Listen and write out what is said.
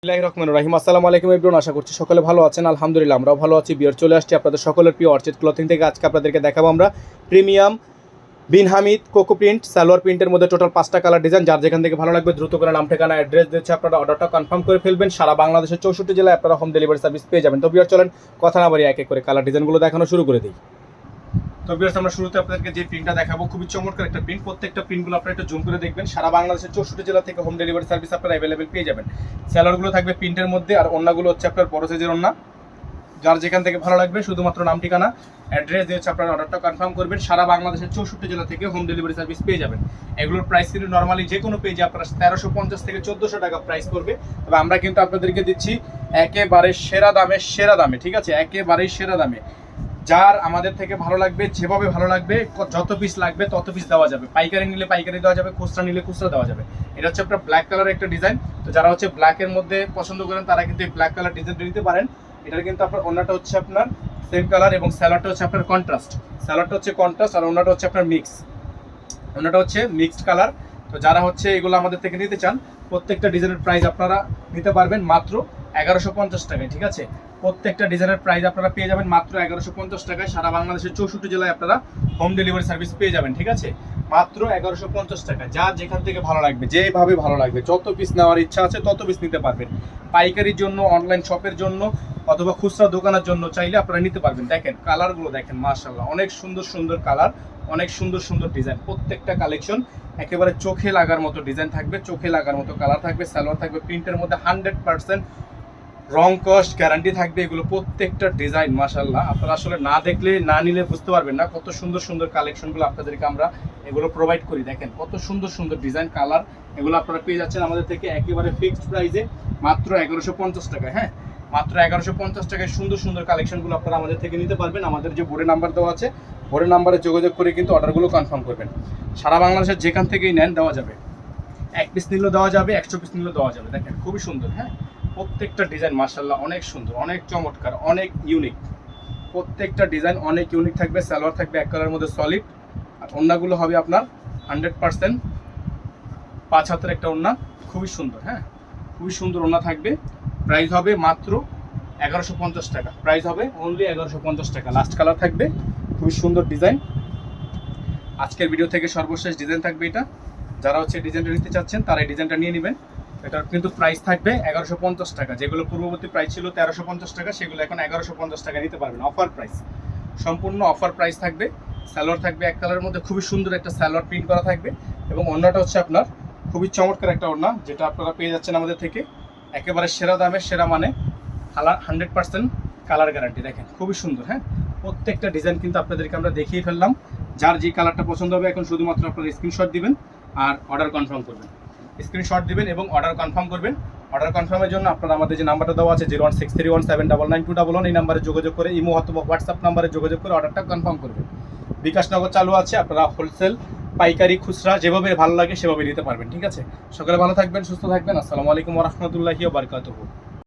রহিম আসসালামু আলাইকুম এভরিওয়ান, আশা করছি সকলে ভালো আছেন। আলহামদুলিল্লাহ আমরাও ভালো আছি। বিয়ার চলে আসছি আপনাদের সকলের প্রিয় অর্চিড ক্লথিং থেকে। আজকে আপনাদেরকে দেখাবো আমরা প্রিমিয়াম বিন হামিদ কোকো প্রিন্ট সালোয়ার প্রিন্টের মধ্যে টোটাল 5টা কালার ডিজাইন। যার যেখান থেকে ভালো লাগবে দ্রুত করে নাম ঠিকানা অ্যাড্রেস দিচ্ছে আপনারা অর্ডারটা কনফার্ম করে ফেলবেন। সারা বাংলাদেশের 64 জেলায় আপনারা হোম ডেলিভারি সার্ভিস পেয়ে যাবেন। তো বিয়ার চলেন কথা না বাড়িয়ে এক এক করে কালার ডিজাইনগুলো দেখানো শুরু করে দিই। তো ভিউয়ার্স, আমরা শুরুতে আপনাদেরকে যে প্রিন্টটা দেখাবো খুবই চমৎকার একটা প্রিন্ট। প্রত্যেকটা প্রিন্টগুলো আপনারা একটু জুম করে দেখবেন। সারা বাংলাদেশের 64 জেলা থেকে হোম ডেলিভারি সার্ভিস আপনারা অ্যাভেলেবেল পেয়ে যাবেন। স্যালোয়ারগুলো থাকবে প্রিন্টের মধ্যে, আর ওন্নাগুলো হচ্ছে আপনার বড় সাইজের ওন্না। যার যেখান থেকে ভালো লাগবে শুধুমাত্র নাম ঠিকানা অ্যাড্রেস দিয়ে হচ্ছে আপনারা অর্ডারটা কনফার্ম করবেন। সারা বাংলাদেশের 64 জেলা থেকে হোম ডেলিভারি সার্ভিস পেয়ে যাবেন। এগুলোর প্রাইস কিন্তু নর্মালি যে কোনো পেজে আপনারা 1350 থেকে 1400 টাকা প্রাইস করবে। তবে আমরা কিন্তু আপনাদেরকে দিচ্ছি একেবারে সেরা দামে, ঠিক আছে, একেবারেই সেরা দামে। যার আমাদের থেকে ভালো লাগবে, যেভাবে ভালো লাগবে, যত পিস লাগবে তত পিস দেওয়া যাবে। পাইকারি নিলে পাইকারি দেওয়া যাবে, খুচরা নিলে খুচরা দেওয়া যাবে। এটা হচ্ছে আপনার ব্ল্যাক কালারের একটা ডিজাইন। তো যারা হচ্ছে ব্ল্যাকের মধ্যে পছন্দ করেন তারা কিন্তু এই ব্ল্যাক কালার ডিজাইনটা নিতে পারেন। এটার কিন্তু আপনার ওন্নাটা হচ্ছে আপনার সেম কালার এবং স্যালোয়ারটা হচ্ছে আপনার কন্ট্রাস্ট। স্যালোয়ারটা হচ্ছে কন্ট্রাস্ট আর ওন্নাটা হচ্ছে আপনার মিক্স। ওন্নাটা হচ্ছে মিক্সড কালার। তো যারা হচ্ছে এগুলো আমাদের থেকে নিতে চান, প্রত্যেকটা ডিজাইনের প্রাইস আপনারা নিতে পারবেন মাত্র 1150 টাকায়, ঠিক আছে। প্রত্যেকটা ডিজাইনের প্রাইস আপনারা পেয়ে যাবেন মাত্র 1150 টাকায়। সারা বাংলাদেশের 64 জেলায় আপনারা হোম ডেলিভারি সার্ভিস পেয়ে যাবেন, ঠিক আছে, মাত্র 1150 টাকা। যা যেখান থেকে ভালো লাগবে, যেভাবে ভালো লাগবে, যত পিস নেওয়ার ইচ্ছা আছে তত পিস নিতে পারবেন। পাইকারির জন্য, অনলাইন শপের জন্য অথবা খুচরা দোকানের জন্য চাইলে আপনারা নিতে পারবেন। দেখেন কালারগুলো দেখেন, মাশাআল্লাহ, অনেক সুন্দর সুন্দর কালার, অনেক সুন্দর সুন্দর ডিজাইন। প্রত্যেকটা কালেকশন একেবারে চোখে লাগার মতো ডিজাইন থাকবে, চোখে লাগার মতো কালার থাকবে। সালোয়ার থাকবে প্রিন্টের মধ্যে 100% রং কস্ট গ্যারান্টি থাকবে। এগুলো প্রত্যেকটা ডিজাইন মাশাআল্লাহ, আপনারা আসলে না দেখলে, না নিলে বুঝতে পারবেন না কত সুন্দর সুন্দর কালেকশনগুলো আপনাদেরকে আমরা এগুলো প্রোভাইড করি। দেখেন কত সুন্দর সুন্দর ডিজাইন, কালার, এগুলো আপনারা পেয়ে যাচ্ছেন আমাদের থেকে একেবারে ফিক্সড প্রাইসে মাত্র 1150 টাকায়। হ্যাঁ, মাত্র 1150 টাকায় সুন্দর সুন্দর কালেকশনগুলো আপনারা আমাদের থেকে নিতে পারবেন। আমাদের যে বোর্ডে নাম্বার দেওয়া আছে, বোর্ডে নাম্বারে যোগাযোগ করে কিন্তু অর্ডারগুলো কনফার্ম করবেন। সারা বাংলাদেশের যেখান থেকেই নেন দেওয়া যাবে, 1 পিস নিলেও দেওয়া যাবে, 100 পিস নিলেও দেওয়া যাবে। দেখেন খুবই সুন্দর। হ্যাঁ, প্রত্যেকটা ডিজাইন মাশাআল্লাহ অনেক সুন্দর, অনেক চমৎকার, অনেক ইউনিক। প্রত্যেকটা ডিজাইন অনেক ইউনিক থাকবে। সালোয়ার থাকবে এক কালারের মধ্যে সলিড, আর ওন্নাগুলো হবে আপনার 100% 5 হাতের একটা ওন্না, খুবই সুন্দর। হ্যাঁ, খুবই সুন্দর ওন্না থাকবে। প্রাইস হবে মাত্র 1150 টাকা। প্রাইস হবে অনলি 1150 টাকা। লাস্ট কালার থাকবে, খুবই সুন্দর ডিজাইন। আজকের ভিডিও থেকে সর্বশেষ ডিজাইন থাকবে এটা। যারা হচ্ছে ডিজাইনটা নিতে চাচ্ছেন তারা এই ডিজাইনটা নিয়ে নেবেন। এটার কিন্তু প্রাইস থাকবে 1150 টাকা। যেগুলো পূর্ববর্তী প্রাইস ছিল 1350 টাকা, সেগুলো এখন 1150 টাকা নিতে পারবেন। অফার প্রাইস, সম্পূর্ণ অফার প্রাইস থাকবে। সালোয়ার থাকবে এক কালারের মধ্যে, খুবই সুন্দর একটা সালোয়ার প্রিন্ট করা থাকবে, এবং ওন্নাটা হচ্ছে আপনার খুবই চমৎকার একটা ওন্না, যেটা আপনারা পেয়ে যাচ্ছেন আমাদের থেকে একেবারে সেরা দামে, সেরা মানে, 100% কালার গ্যারান্টি। দেখেন খুবই সুন্দর। হ্যাঁ, প্রত্যেকটা ডিজাইন কিন্তু আপনাদেরকে আমরা দেখিয়ে ফেললাম। যার যে কালারটা পছন্দ হবে এখন শুধুমাত্র আপনারা স্ক্রিনশট দিবেন আর অর্ডার কনফার্ম করবেন। স্ক্রিনশট দিবেন এবং অর্ডার কনফার্ম করবেন। অর্ডার কনফার্মের জন্য আপনারা আমাদের যে নাম্বারটা দেওয়া আছে 01631799211, এই নাম্বারে যোগাযোগ করে, ইমো অথবা হোয়াটসঅ্যাপ নাম্বারে যোগাযোগ করে অর্ডারটা কনফার্ম করবেন। বিকাশ নগদ চালু আছে, আপনারা হোলসেল, পাইকারি, খুচরা যেভাবে ভালো লাগে সেভাবে নিতে পারবেন, ঠিক আছে। সকালে ভালো থাকবেন, সুস্থ থাকবেন। আসসালামু আলাইকুম ওয়া রাহমাতুল্লাহি ওয়া বারাকাতুহু।